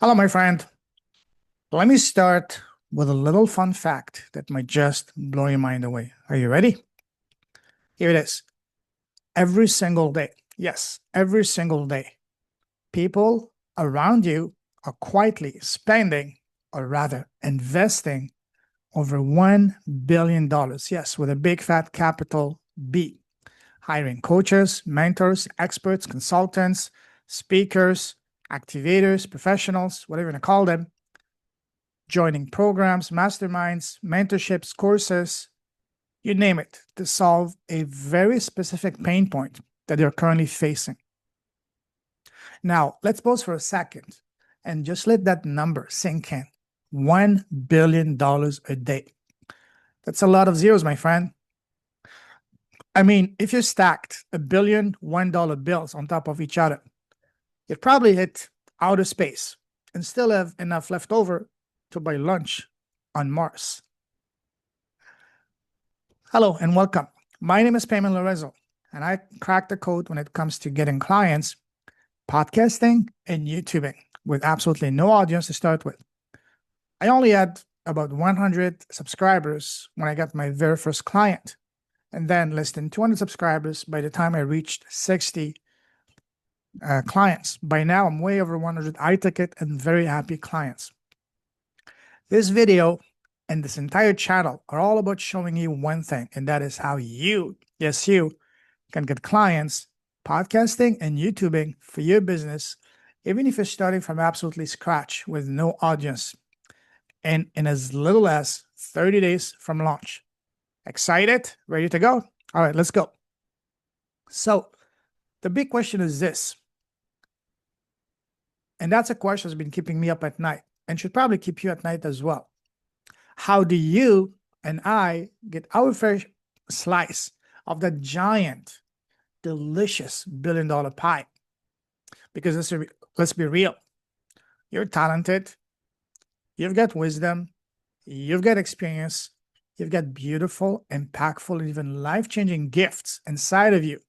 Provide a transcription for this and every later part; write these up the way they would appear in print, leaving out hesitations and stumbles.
Hello, my friend. Let me start with a little fun fact that might just blow your mind away. Are you ready? Here it is. Every single day, yes, every single day, people around you are quietly spending, or rather investing, over $1 billion. Yes, with a big fat capital B. Hiring coaches, mentors, experts, consultants, speakers, activators, professionals, whatever you want to call them, joining programs, masterminds, mentorships, courses, you name it, to solve a very specific pain point that they're currently facing. Now, let's pause for a second and just let that number sink in. $1 billion a day. That's a lot of zeros, my friend. I mean, if you stacked a billion $1 bills on top of each other, you'd probably hit outer space and still have enough left over to buy lunch on Mars. Hello and welcome. My name is Payman Lorenzo, and I crack the code when it comes to getting clients, podcasting, and YouTubing with absolutely no audience to start with. I only had about 100 subscribers when I got my very first client, and then less than 200 subscribers by the time I reached 60 clients. By now, I'm way over 100 high-ticket and very happy clients. This video and this entire channel are all about showing you one thing, and that is how you, yes, you, can get clients, podcasting, and YouTubing for your business, even if you're starting from absolutely scratch with no audience, and in as little as 30 days from launch. Excited? Ready to go? All right, let's go. So, the big question is this, and that's a question that's been keeping me up at night and should probably keep you at night as well. How do you and I get our fair slice of that giant, delicious billion-dollar pie? Because let's be real. You're talented. You've got wisdom. You've got experience. You've got beautiful, impactful, and even life-changing gifts inside of you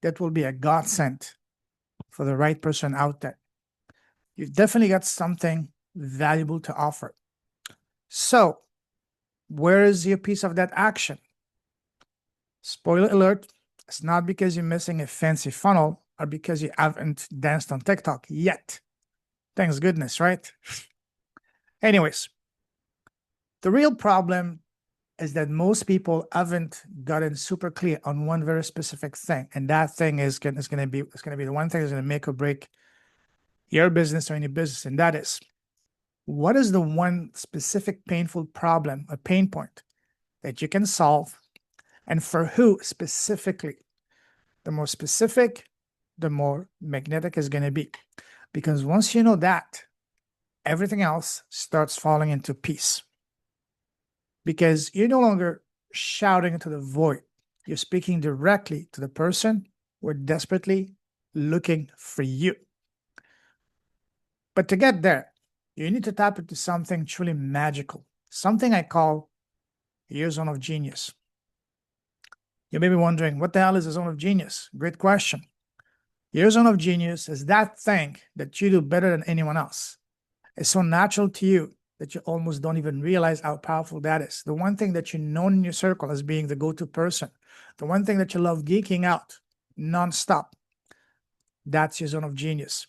that will be a godsend for the right person out there. You've definitely got something valuable to offer. So, where is your piece of that action? Spoiler alert, it's not because you're missing a fancy funnel or because you haven't danced on TikTok yet. Thanks goodness, right? Anyways, the real problem is that most people haven't gotten super clear on one very specific thing, and that thing is going to be the one thing that's going to make or break your business or any business, and that is, what is the one specific painful problem, a pain point that you can solve, and for who specifically? The more specific, the more magnetic is going to be. Because once you know that, everything else starts falling into peace. Because you're no longer shouting into the void. You're speaking directly to the person who are desperately looking for you. But to get there, you need to tap into something truly magical, something I call your zone of genius. You may be wondering, what the hell is a zone of genius? Great question. Your zone of genius is that thing that you do better than anyone else. It's so natural to you that you almost don't even realize how powerful that is. The one thing that you know in your circle as being the go-to person, the one thing that you love geeking out nonstop, that's your zone of genius.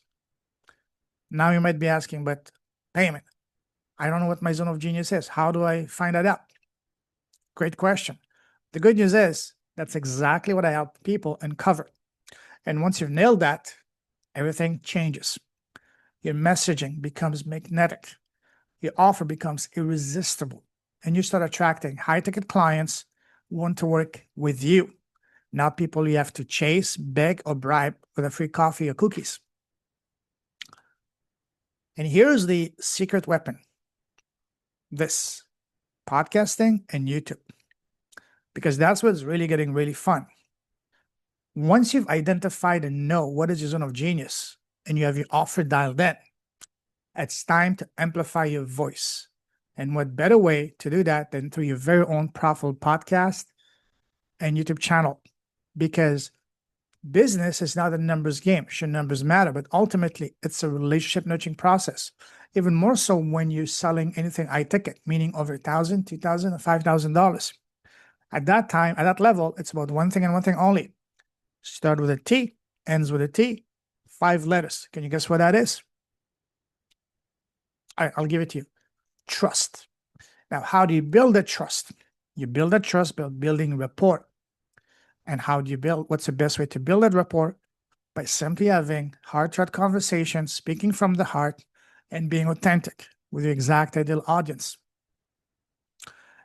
Now you might be asking, but Payman, I don't know what my zone of genius is. How do I find that out? Great question. The good news is that's exactly what I help people uncover. And once you've nailed that, everything changes. Your messaging becomes magnetic. Your offer becomes irresistible. And you start attracting high-ticket clients who want to work with you, not people you have to chase, beg, or bribe with a free coffee or cookies. And here's the secret weapon. This, podcasting and YouTube. Because that's what's really getting really fun. Once you've identified and know what is your zone of genius and you have your offer dialed in, it's time to amplify your voice. And what better way to do that than through your very own profitable podcast and YouTube channel? Because Business is not a numbers game. Sure, numbers matter, but ultimately it's a relationship nurturing process. Even more so when you're selling anything high ticket, meaning over $1,000, $2,000, or $5,000. At that time, at that level, it's about one thing and one thing only. Start with a T, ends with a T, 5 letters. Can you guess what that is? All right, I'll give it to you. Trust. Now, how do you build that trust? You build that trust by building rapport. And how do you build? What's the best way to build that rapport? By simply having heart-to-heart conversations, speaking from the heart, and being authentic with your exact ideal audience.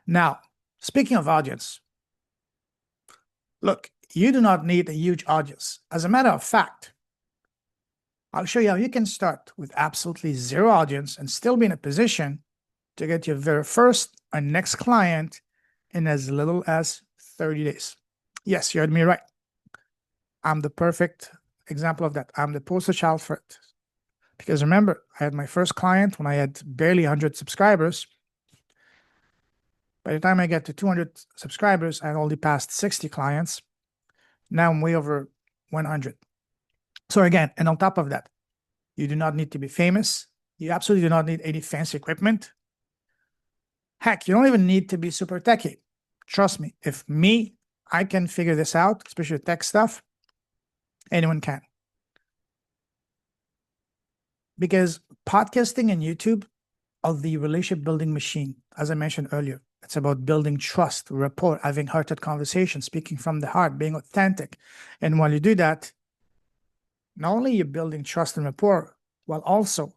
Now, speaking of audience, look, you do not need a huge audience. As a matter of fact, I'll show you how you can start with absolutely zero audience and still be in a position to get your very first or next client in as little as 30 days. Yes, you heard me right. I'm the perfect example of that. I'm the poster child for it. Because remember, I had my first client when I had barely 100 subscribers. By the time I get to 200 subscribers, I had already passed 60 clients. Now I'm way over 100. So again, and on top of that, you do not need to be famous. You absolutely do not need any fancy equipment. Heck, you don't even need to be super techy. Trust me, if I can figure this out, especially tech stuff, anyone can. Because podcasting and YouTube are the relationship building machine. As I mentioned earlier, it's about building trust, rapport, having heart-to-heart conversations, speaking from the heart, being authentic. And while you do that, not only you're building trust and rapport, while also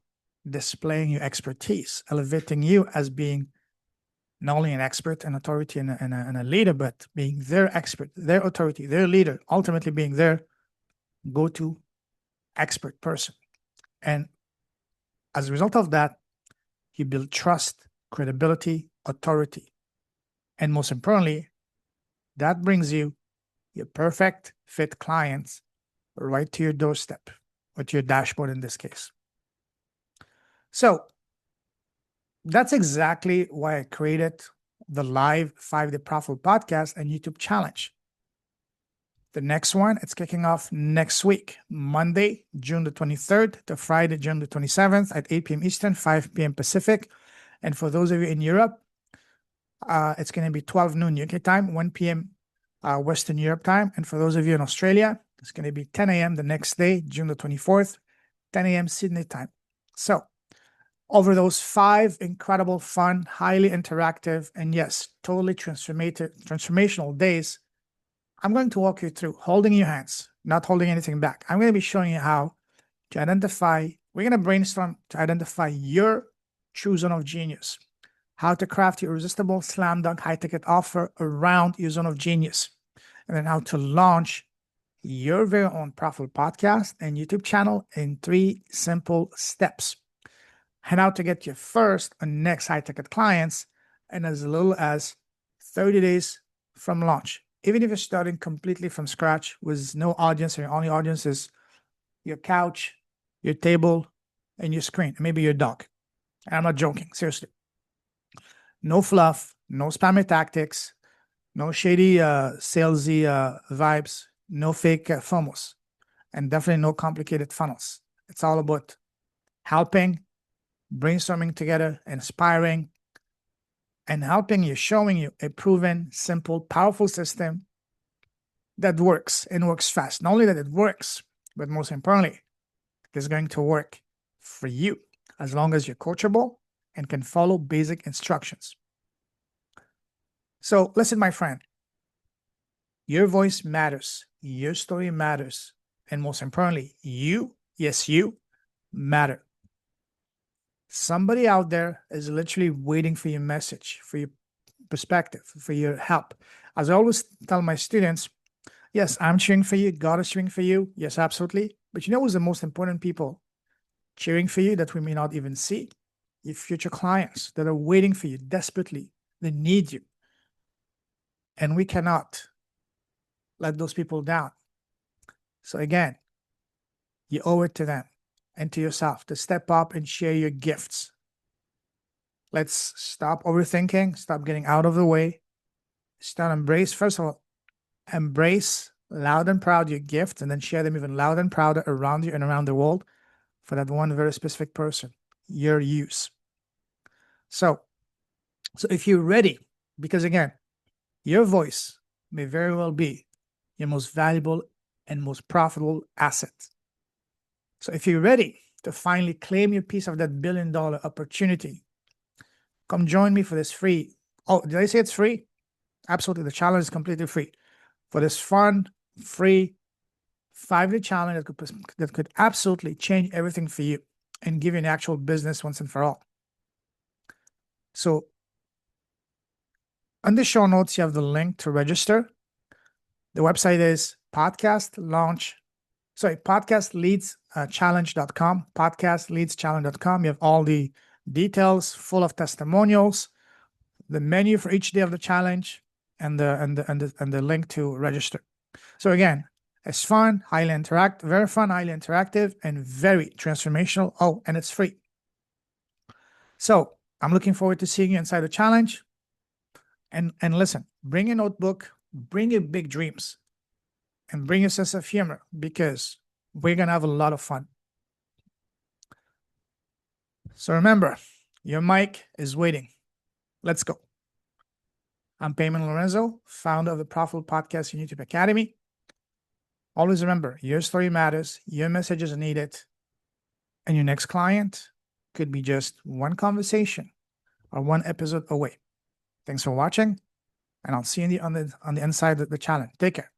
displaying your expertise, elevating you as being not only an expert, an authority, and a leader, but being their expert, their authority, their leader, ultimately being their go-to expert person. And as a result of that, you build trust, credibility, authority. And most importantly, that brings you your perfect fit clients right to your doorstep, or to your dashboard in this case. So that's exactly why I created the live 5-day profitable podcast and YouTube challenge. The next one, it's kicking off next week, Monday, June the 23rd to Friday, June the 27th at 8 p.m. Eastern, 5 p.m. Pacific. And for those of you in Europe, it's going to be 12 noon UK time, 1 p.m. Western Europe time. And for those of you in Australia, it's going to be 10 a.m. the next day, June the 24th, 10 a.m. Sydney time. So over those 5 incredible, fun, highly interactive, and yes, totally transformational days, I'm going to walk you through holding your hands, not holding anything back. I'm going to be showing you how to identify, we're going to brainstorm to identify your true zone of genius, how to craft your irresistible slam dunk high ticket offer around your zone of genius, and then how to launch your very own profitable podcast and YouTube channel in 3 simple steps, and how to get your first and next high ticket clients in as little as 30 days from launch. Even if you're starting completely from scratch with no audience, and your only audience is your couch, your table, and your screen, and maybe your dog. And I'm not joking, seriously. No fluff, no spammy tactics, no shady salesy vibes, no fake FOMOs, and definitely no complicated funnels. It's all about helping, brainstorming together, inspiring, and helping you, showing you a proven, simple, powerful system that works and works fast. Not only that it works, but most importantly, it is going to work for you as long as you're coachable and can follow basic instructions. So listen, my friend, your voice matters, your story matters, and most importantly, you, yes, you matter. Somebody out there is literally waiting for your message, for your perspective, for your help. As I always tell my students, yes, I'm cheering for you. God is cheering for you. Yes, absolutely. But you know who's the most important people cheering for you that we may not even see? Your future clients that are waiting for you desperately. They need you. And we cannot let those people down. So again, you owe it to them and to yourself to step up and share your gifts. Let's stop overthinking, stop getting out of the way, start embrace, first of all, embrace loud and proud your gift, and then share them even loud and prouder around you and around the world for that one very specific person, your use. So if you're ready, because again, your voice may very well be your most valuable and most profitable asset. So if you're ready to finally claim your piece of that $1 billion opportunity, come join me for this free. Oh, did I say it's free? Absolutely. The challenge is completely free. For this fun, free 5-day challenge that could absolutely change everything for you and give you an actual business once and for all. So on the show notes, you have the link to register. The website is podcastleadschallenge.com, podcastleadschallenge.com. You have all the details full of testimonials, the menu for each day of the challenge, and the link to register. So again, it's fun, very fun, highly interactive, and very transformational. Oh, and it's free. So I'm looking forward to seeing you inside the challenge. And listen, bring your notebook, bring your big dreams, and bring your sense of humor, because we're going to have a lot of fun. So remember, your mic is waiting. Let's go. I'm Payman Lorenzo, founder of the Profitable Podcast and YouTube Academy. Always remember, your story matters, your message is needed, and your next client could be just one conversation or one episode away. Thanks for watching, and I'll see you on the inside of the challenge. Take care.